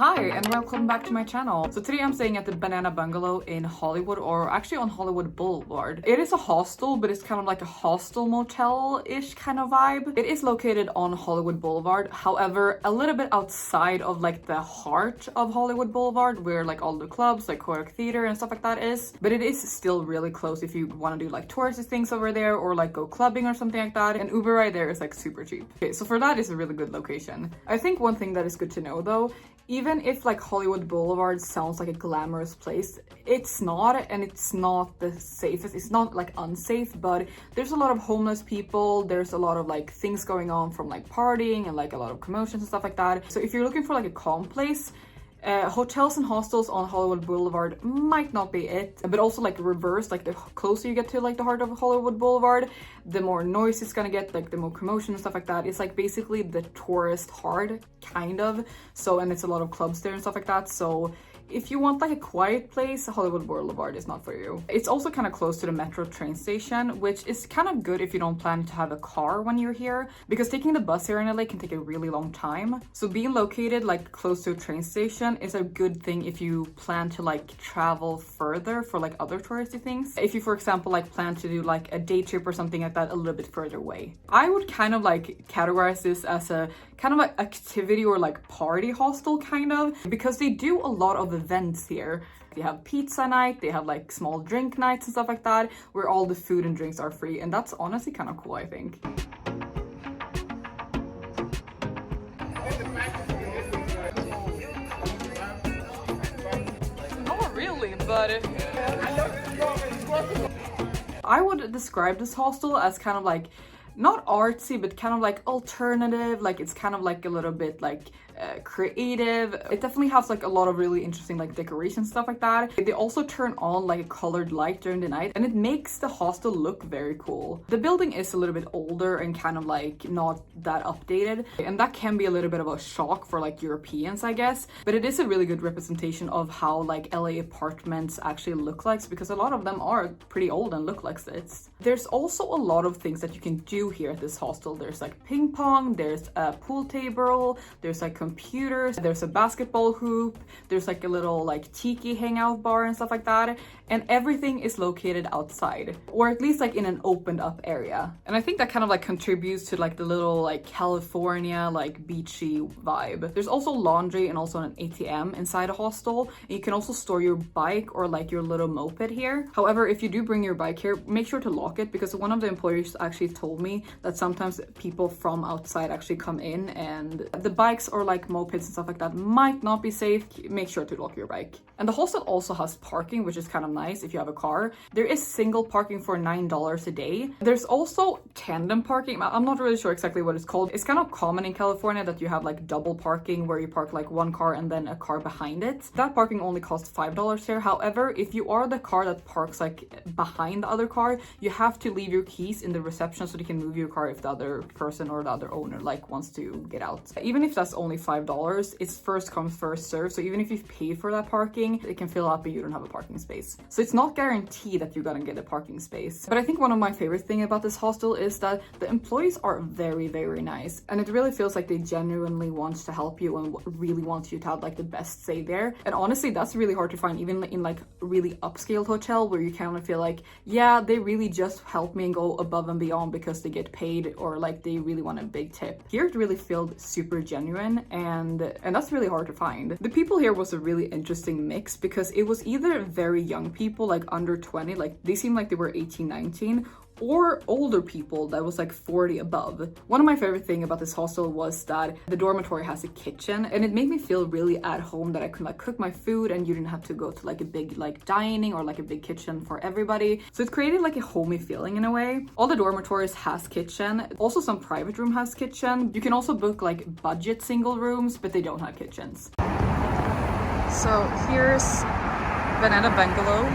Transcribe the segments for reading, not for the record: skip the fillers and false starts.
Hi and welcome back to my channel. So today I'm staying at the Banana Bungalow in Hollywood, or actually on Hollywood Blvd. It is a hostel, but it's kind of like a hostel motel-ish kind of vibe. It is located on Hollywood Blvd, however a little bit outside of like the heart of Hollywood Blvd, where like all the clubs like Koyak Theater and stuff like that is. But it is still really close if you want to do like touristy things over there or like go clubbing or something like that. And Uber ride there is like super cheap. Okay, so for that it's a really good location. I think one thing that is good to know though, even if like Hollywood Blvd sounds like a glamorous place, it's not, and it's not the safest. It's not like unsafe, but there's a lot of homeless people. There's a lot of like things going on from like partying and like a lot of commotions and stuff like that. So if you're looking for like a calm place, hotels and hostels on Hollywood Blvd might not be it, but also like reverse, like the closer you get to like the heart of Hollywood Blvd, the more noise it's gonna get, like the more commotion and stuff like that. It's like basically the tourist heart, kind of. So, and it's a lot of clubs there and stuff like that. So if you want like a quiet place, Hollywood Blvd is not for you. It's also kind of close to the metro train station, which is kind of good if you don't plan to have a car when you're here, because taking the bus here in LA can take a really long time. So being located like close to a train station is a good thing if you plan to like travel further for like other touristy things. If you, for example, like plan to do like a day trip or something like that a little bit further away. I would kind of like categorize this as a kind of like activity or like party hostel kind of, because they do a lot of events here. They have pizza night, they have like small drink nights and stuff like that, where all the food and drinks are free, and that's honestly kind of cool, I think. Not really, but I would describe this hostel as kind of like not artsy, but kind of like alternative. Like it's kind of like a little bit like creative. It definitely has like a lot of really interesting like decoration stuff like that. They also turn on like a colored light during the night, and it makes the hostel look very cool. The building is a little bit older and kind of like not that updated, and that can be a little bit of a shock for like Europeans, I guess, but it is a really good representation of how like LA apartments actually look like, because a lot of them are pretty old and look like this. There's also a lot of things that you can do here at this hostel. There's like ping pong, there's a pool table, there's like computers, there's a basketball hoop, there's like a little like Tiki hangout bar and stuff like that, and everything is located outside, or at least like in an opened up area. And I think that kind of like contributes to like the little like California like beachy vibe. There's also laundry and also an ATM inside a hostel, and you can also store your bike or like your little moped here. However, if you do bring your bike here, make sure to lock it, because one of the employers actually told me that sometimes people from outside actually come in, and the bikes or like mopeds and stuff like that might not be safe. Make sure to lock your bike. And the hostel also has parking, which is kind of nice if you have a car. There is single parking for $9 a day. There's also tandem parking. I'm not really sure exactly what it's called. It's kind of common in California that you have like double parking, where you park like one car and then a car behind it. That parking only costs $5 here. However, if you are the car that parks like behind the other car, you have to leave your keys in the reception so they can move your car if the other person or the other owner like wants to get out. Even if that's only $5, it's first come first serve. So even if you've paid for that parking, it can fill up but you don't have a parking space. So it's not guaranteed that you're gonna get a parking space. But I think one of my favorite things about this hostel is that the employees are very, very nice, and it really feels like they genuinely want to help you and really want you to have like the best stay there. And honestly, that's really hard to find even in like really upscale hotel, where you kind of feel like, yeah, they really just help me and go above and beyond because they get paid, or like they really want a big tip. Here it really felt super genuine, and that's really hard to find. The people here was a really interesting mix, because it was either very young people like under 20, like they seemed like they were 18, 19, or older people that was like 40 above. One of my favorite things about this hostel was that the dormitory has a kitchen, and it made me feel really at home, that I could like cook my food and you didn't have to go to like a big like dining or like a big kitchen for everybody. So it created like a homey feeling in a way. All the dormitories has kitchen. Also some private room has kitchen. You can also book like budget single rooms, but they don't have kitchens. So here's Banana Bungalow,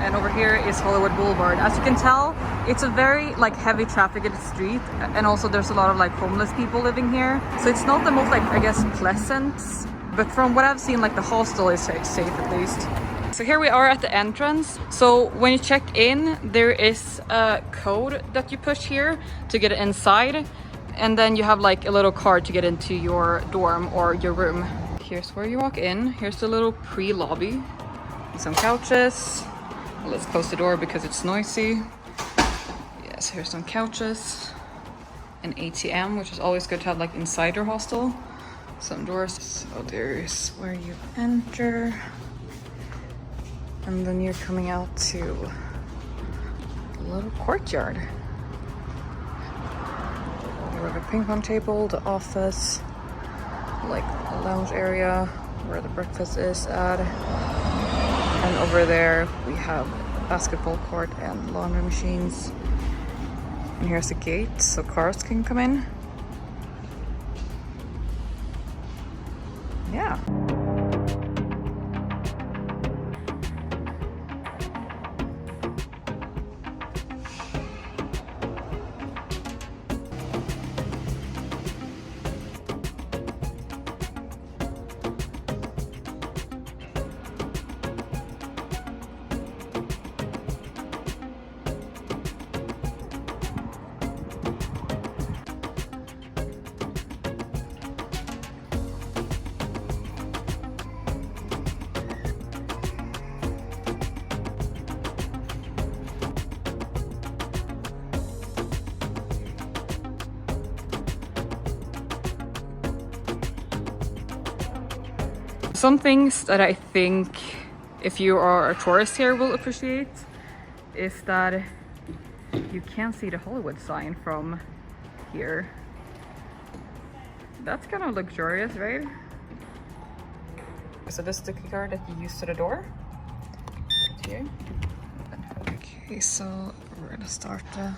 and over here is Hollywood Blvd. As you can tell, it's a very like heavy trafficked street, and also there's a lot of like homeless people living here. So it's not the most like, I guess, pleasant, but from what I've seen, like the hostel is safe at least. So here we are at the entrance. So when you check in, there is a code that you push here to get inside. and then you have like a little card to get into your dorm or your room. Here's where you walk in. Here's the little pre-lobby. Some couches. Let's close the door because it's noisy. Yes, here's some couches. An ATM, which is always good to have like inside your hostel. Some doors. So there's where you enter. And then you're coming out to a little courtyard. You have a ping pong table, the office, like a lounge area where the breakfast is at. And over there we have a basketball court and laundry machines. And here's a gate so cars can come in. Yeah. Some things that I think if you are a tourist here will appreciate is that you can see the Hollywood sign from here. That's kind of luxurious, right? So this is the key card that you use to the door. Right here. Okay, so we're gonna start the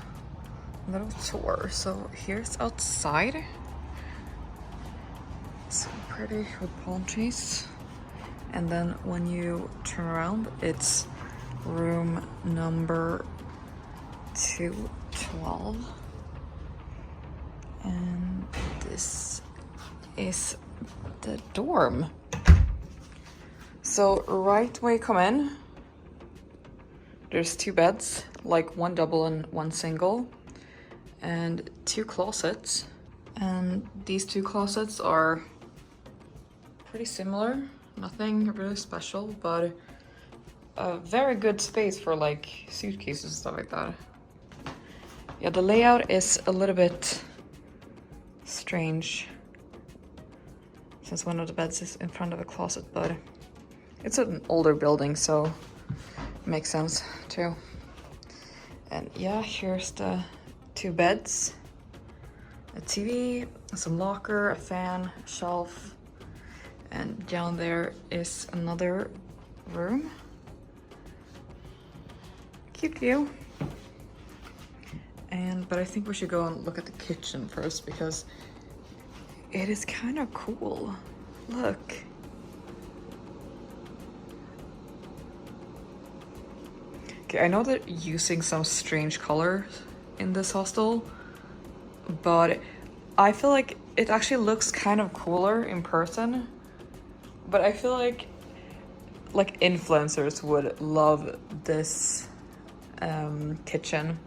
little tour. So here's outside. So pretty with palm trees. And then when you turn around, it's room number 212. And this is the dorm. So right when you come in, there's 2 beds, like 1 double and 1 single, and 2 closets. And these 2 closets are pretty similar. Nothing really special, but a very good space for like suitcases and stuff like that. Yeah, the layout is a little bit strange since one of the beds is in front of a closet, but it's an older building, so it makes sense too. And yeah, here's the 2 beds, a TV, some locker, a fan, shelf. And down there is another room. Cute view. But I think we should go and look at the kitchen first because it is kind of cool. Look. Okay, I know they're using some strange colors in this hostel, but I feel like it actually looks kind of cooler in person. But I feel like influencers would love this kitchen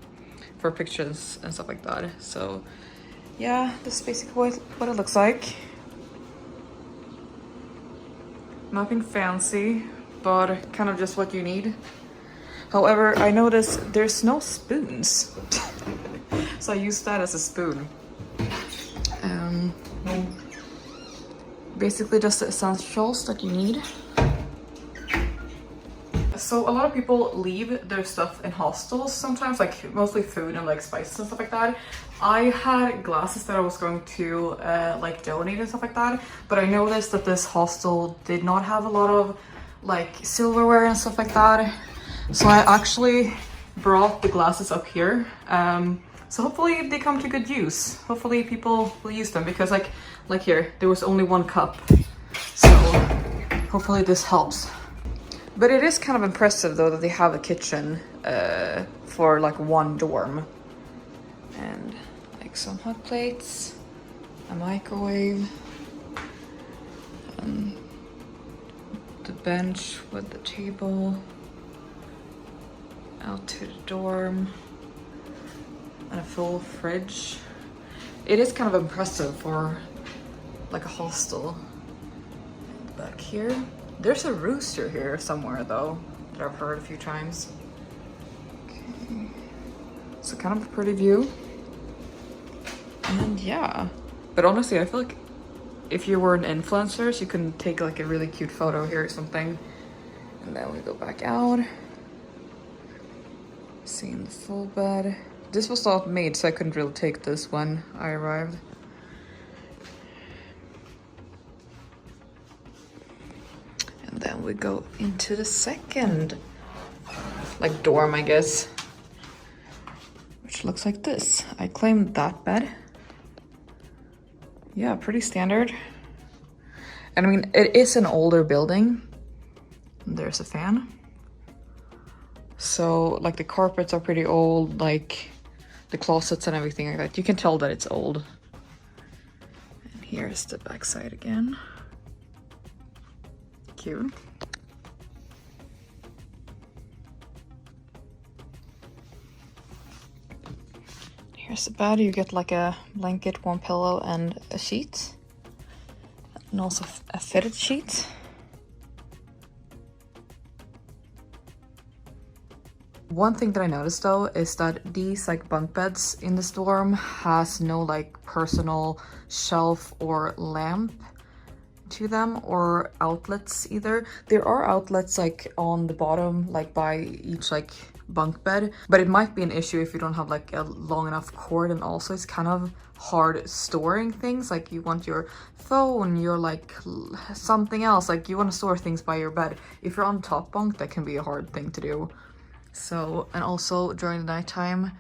for pictures and stuff like that. So yeah, this is basically what it looks like. Nothing fancy, but kind of just what you need. However, I noticed there's no spoons. So I used that as a spoon. Basically just the essentials that you need. So a lot of people leave their stuff in hostels sometimes, like mostly food and like spices and stuff like that. I had glasses that I was going to like donate and stuff like that, but I noticed that this hostel did not have a lot of like silverware and stuff like that. So I actually brought the glasses up here. So hopefully they come to good use. Hopefully people will use them because like here, there was only 1 cup. So hopefully this helps. But it is kind of impressive though that they have a kitchen for like 1 dorm. And like some hot plates, a microwave, the bench with the table, out to the dorm, and a full fridge. It is kind of impressive for like a hostel. Back here, there's a rooster here somewhere though that I've heard a few times. Okay, so kind of a pretty view. And yeah, but honestly, I feel like if you were an influencer, you can take like a really cute photo here or something. And then we go back out. Seeing the full bed. This was not made, so I couldn't really take this when I arrived. And then we go into the second, like dorm, I guess. Which looks like this. I claimed that bed. Yeah, pretty standard. And I mean, it is an older building. There's a fan. So like the carpets are pretty old, like the closets and everything like that. You can tell that it's old. And here's the backside again. Cute. Here's the bed. You get like a blanket, one pillow, and a sheet. And also a fitted sheet. One thing that I noticed though is that these like bunk beds in this dorm has no like personal shelf or lamp to them or outlets either. There are outlets like on the bottom, like by each like bunk bed, but it might be an issue if you don't have like a long enough cord, and also it's kind of hard storing things. Like you want your phone, your like something else, like you want to store things by your bed. If you're on top bunk, that can be a hard thing to do. So, and also during the nighttime,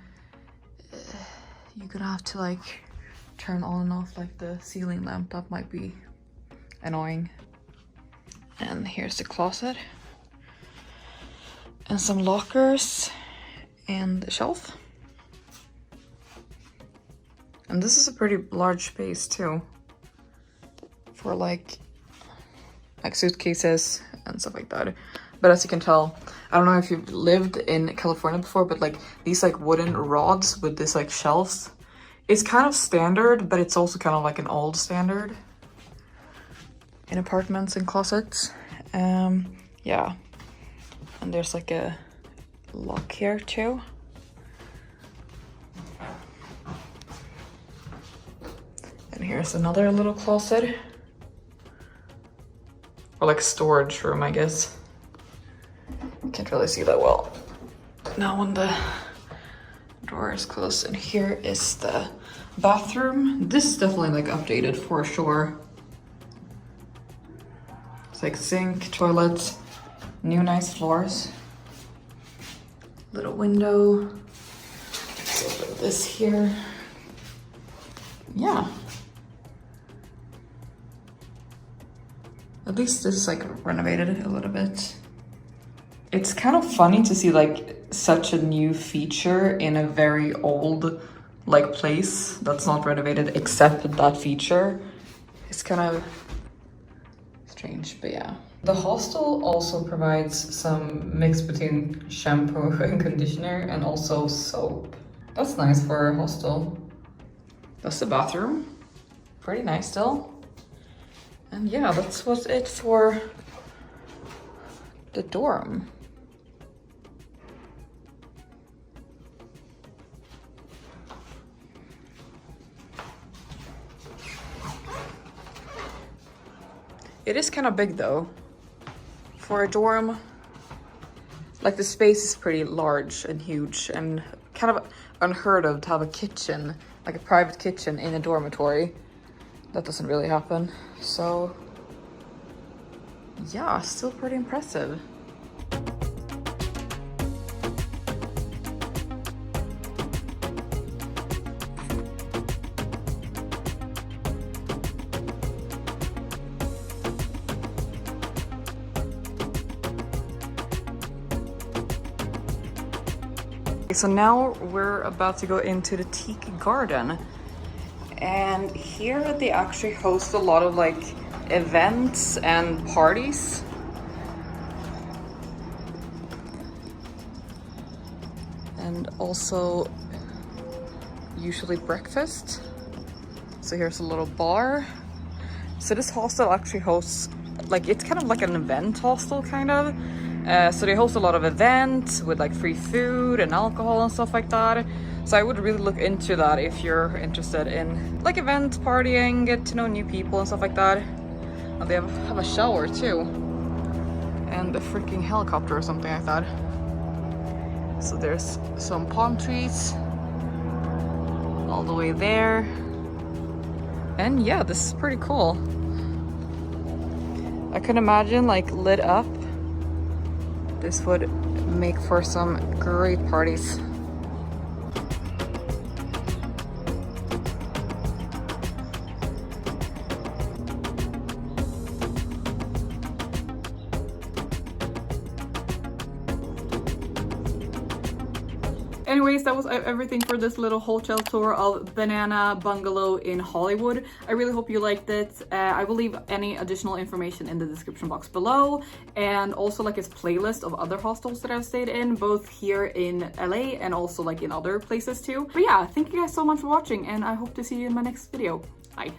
you're gonna have to like turn on and off like the ceiling lamp. That might be annoying. And here's the closet. And some lockers and a shelf. And this is a pretty large space too. For like suitcases and stuff like that. But as you can tell, I don't know if you've lived in California before, but like these like wooden rods with this like shelves, it's kind of standard, but it's also kind of like an old standard in apartments and closets. Yeah. And there's like a lock here too. And here's another little closet. Or like storage room, I guess. Can't really see that well. Now when the door is closed, and here is the bathroom. This is definitely like updated for sure. It's like sink, toilets, new nice floors. Little window. Let's open this here. Yeah. At least this is like renovated a little bit. It's kind of funny to see like such a new feature in a very old like place that's not renovated, except that feature. It's kind of strange, but yeah. The hostel also provides some mix between shampoo and conditioner and also soap. That's nice for a hostel. That's the bathroom. Pretty nice still. And yeah, that's what's it for the dorm. It is kind of big though. For a dorm, like the space is pretty large and huge, and kind of unheard of to have a kitchen, like a private kitchen in a dormitory. That doesn't really happen. So yeah, still pretty impressive. So now we're about to go into the Tiki garden, and here they actually host a lot of like events and parties. And also usually breakfast. So here's a little bar. So this hostel actually hosts, like, it's kind of like an event hostel kind of. So they host a lot of events with like free food and alcohol and stuff like that. So I would really look into that if you're interested in like event partying, get to know new people and stuff like that. And they have a shower too. And a freaking helicopter or something like that. So there's some palm trees all the way there. And yeah, this is pretty cool. I can imagine like lit up. This would make for some great parties. Anyways, that was everything for this little hotel tour of Banana Bungalow in Hollywood. I really hope you liked it. I will leave any additional information in the description box below, and also like its playlist of other hostels that I've stayed in, both here in LA and also like in other places too. But yeah, thank you guys so much for watching, and I hope to see you in my next video. Bye.